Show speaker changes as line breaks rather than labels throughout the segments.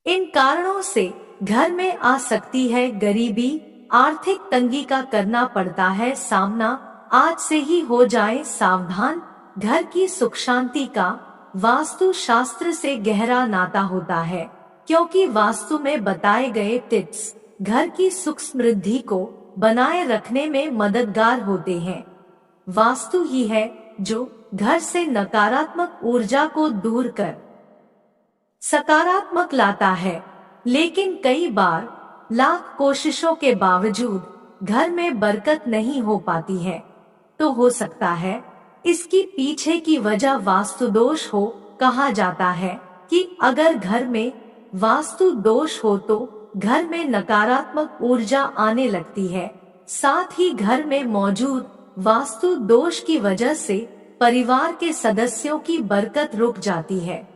इन कारणों से घर में आ सकती है गरीबी, आर्थिक तंगी का करना पड़ता है सामना। आज से ही हो जाए सावधान। घर की सुख शांति का वास्तु शास्त्र से गहरा नाता होता है, क्योंकि वास्तु में बताए गए टिप्स घर की सुख समृद्धि को बनाए रखने में मददगार होते हैं। वास्तु ही है जो घर से नकारात्मक ऊर्जा को दूर कर सकारात्मक लाता है। लेकिन कई बार लाख कोशिशों के बावजूद घर में बरकत नहीं हो पाती है। तो हो सकता है इसकी पीछे की वजह वास्तु दोष हो। कहा जाता है कि अगर घर में वास्तु दोष हो तो घर में नकारात्मक ऊर्जा आने लगती है। साथ ही घर में मौजूद वास्तु दोष की वजह से परिवार के सदस्यों की बरकत रुक जाती है।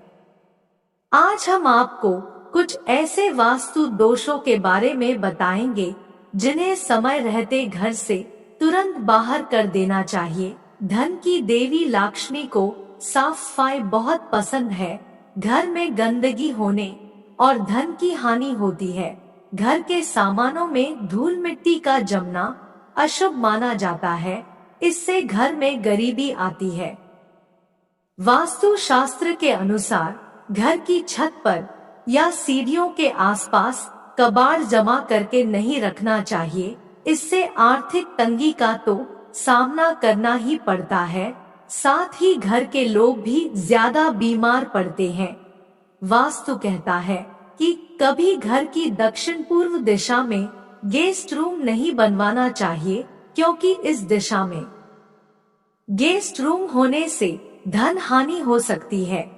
आज हम आपको कुछ ऐसे वास्तु दोषों के बारे में बताएंगे जिन्हें समय रहते घर से तुरंत बाहर कर देना चाहिए। धन की देवी लक्ष्मी को साफ सफाई बहुत पसंद है। घर में गंदगी होने और धन की हानि होती है। घर के सामानों में धूल मिट्टी का जमना अशुभ माना जाता है। इससे घर में गरीबी आती है। वास्तु शास्त्र के अनुसार घर की छत पर या सीढ़ियों के आसपास कबाड़ जमा करके नहीं रखना चाहिए। इससे आर्थिक तंगी का तो सामना करना ही पड़ता है, साथ ही घर के लोग भी ज्यादा बीमार पड़ते हैं। वास्तु कहता है कि कभी घर की दक्षिण पूर्व दिशा में गेस्ट रूम नहीं बनवाना चाहिए, क्योंकि इस दिशा में गेस्ट रूम होने से धन हानि हो सकती है।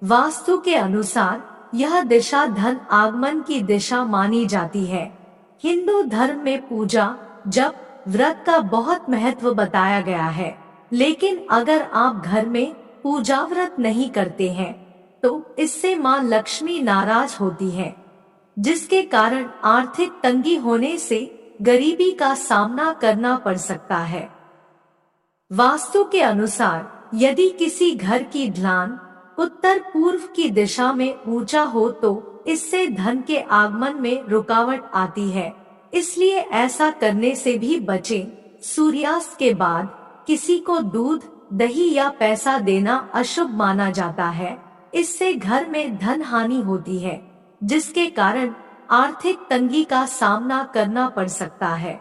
वास्तु के अनुसार यह दिशा धन आगमन की दिशा मानी जाती है। हिंदू धर्म में पूजा जप व्रत का बहुत महत्व बताया गया है, लेकिन अगर आप घर में पूजा व्रत नहीं करते हैं तो इससे मां लक्ष्मी नाराज होती है, जिसके कारण आर्थिक तंगी होने से गरीबी का सामना करना पड़ सकता है। वास्तु के अनुसार यदि किसी घर की ढलान उत्तर पूर्व की दिशा में ऊंचा हो तो इससे धन के आगमन में रुकावट आती है, इसलिए ऐसा करने से भी बचें। सूर्यास्त के बाद किसी को दूध, दही या पैसा देना अशुभ माना जाता है। इससे घर में धन हानि होती है, जिसके कारण आर्थिक तंगी का सामना करना पड़ सकता है।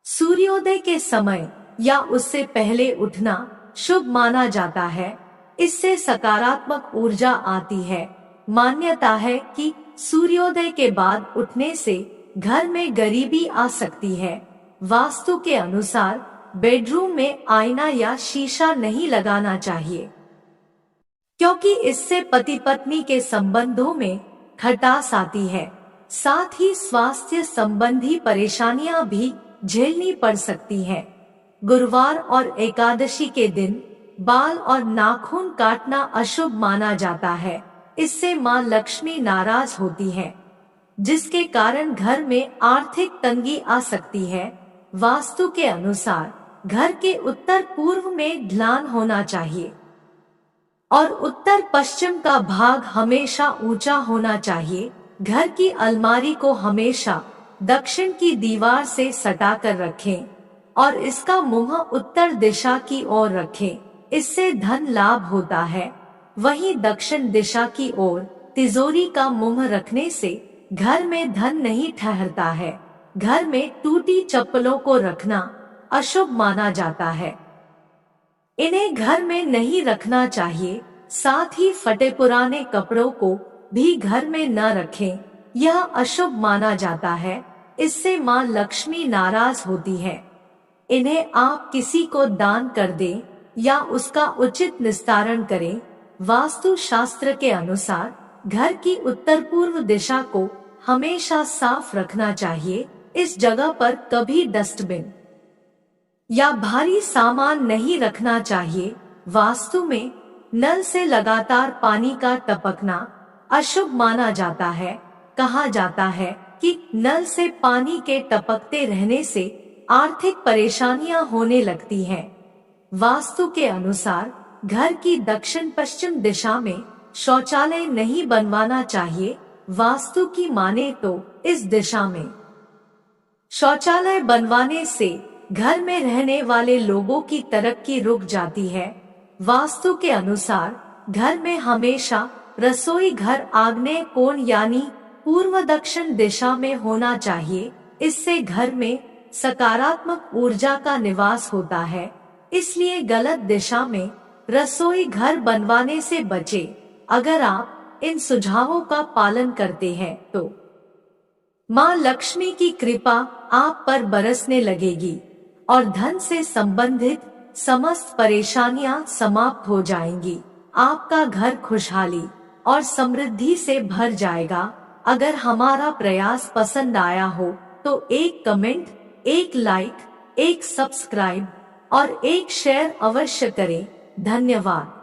सूर्योदय के समय या उससे पहले उठना शुभ माना जाता है। इससे सकारात्मक ऊर्जा आती है। मान्यता है कि सूर्योदय के बाद उठने से घर में गरीबी आ सकती है। वास्तु के अनुसार बेडरूम में आईना या शीशा नहीं लगाना चाहिए, क्योंकि इससे पति पत्नी के संबंधों में खटास आती है। साथ ही स्वास्थ्य संबंधी परेशानियां भी झेलनी पड़ सकती हैं। गुरुवार और एकादशी के दिन बाल और नाखून काटना अशुभ माना जाता है। इससे मां लक्ष्मी नाराज होती है, जिसके कारण घर में आर्थिक तंगी आ सकती है। वास्तु के अनुसार घर के उत्तर पूर्व में ढलान होना चाहिए और उत्तर पश्चिम का भाग हमेशा ऊंचा होना चाहिए। घर की अलमारी को हमेशा दक्षिण की दीवार से सटा कर रखें और इसका मुंह उत्तर दिशा की ओर रखें। इससे धन लाभ होता है। वहीं दक्षिण दिशा की ओर तिजोरी का मुंह रखने से घर में धन नहीं ठहरता है। घर में टूटी चप्पलों को रखना अशुभ माना जाता है। इन्हें घर में नहीं रखना चाहिए। साथ ही फटे पुराने कपड़ों को भी घर में न रखें, यह अशुभ माना जाता है। इससे मां लक्ष्मी नाराज होती है। इन्हें आप किसी को दान कर दें या उसका उचित निस्तारण करें। वास्तु शास्त्र के अनुसार घर की उत्तर पूर्व दिशा को हमेशा साफ रखना चाहिए। इस जगह पर कभी डस्टबिन या भारी सामान नहीं रखना चाहिए। वास्तु में नल से लगातार पानी का टपकना अशुभ माना जाता है। कहा जाता है कि नल से पानी के टपकते रहने से आर्थिक परेशानियां होने लगती हैं। वास्तु के अनुसार घर की दक्षिण पश्चिम दिशा में शौचालय नहीं बनवाना चाहिए। वास्तु की माने तो इस दिशा में शौचालय बनवाने से घर में रहने वाले लोगों की तरक्की रुक जाती है। वास्तु के अनुसार घर में हमेशा रसोई घर आग्नेय कोण यानी पूर्व दक्षिण दिशा में होना चाहिए। इससे घर में सकारात्मक ऊर्जा का निवास होता है। इसलिए गलत दिशा में रसोई घर बनवाने से बचे। अगर आप इन सुझावों का पालन करते हैं तो माँ लक्ष्मी की कृपा आप पर बरसने लगेगी और धन से संबंधित समस्त परेशानियां समाप्त हो जाएंगी। आपका घर खुशहाली और समृद्धि से भर जाएगा। अगर हमारा प्रयास पसंद आया हो तो एक कमेंट, एक लाइक, एक सब्सक्राइब और एक शेयर अवश्य करें। धन्यवाद।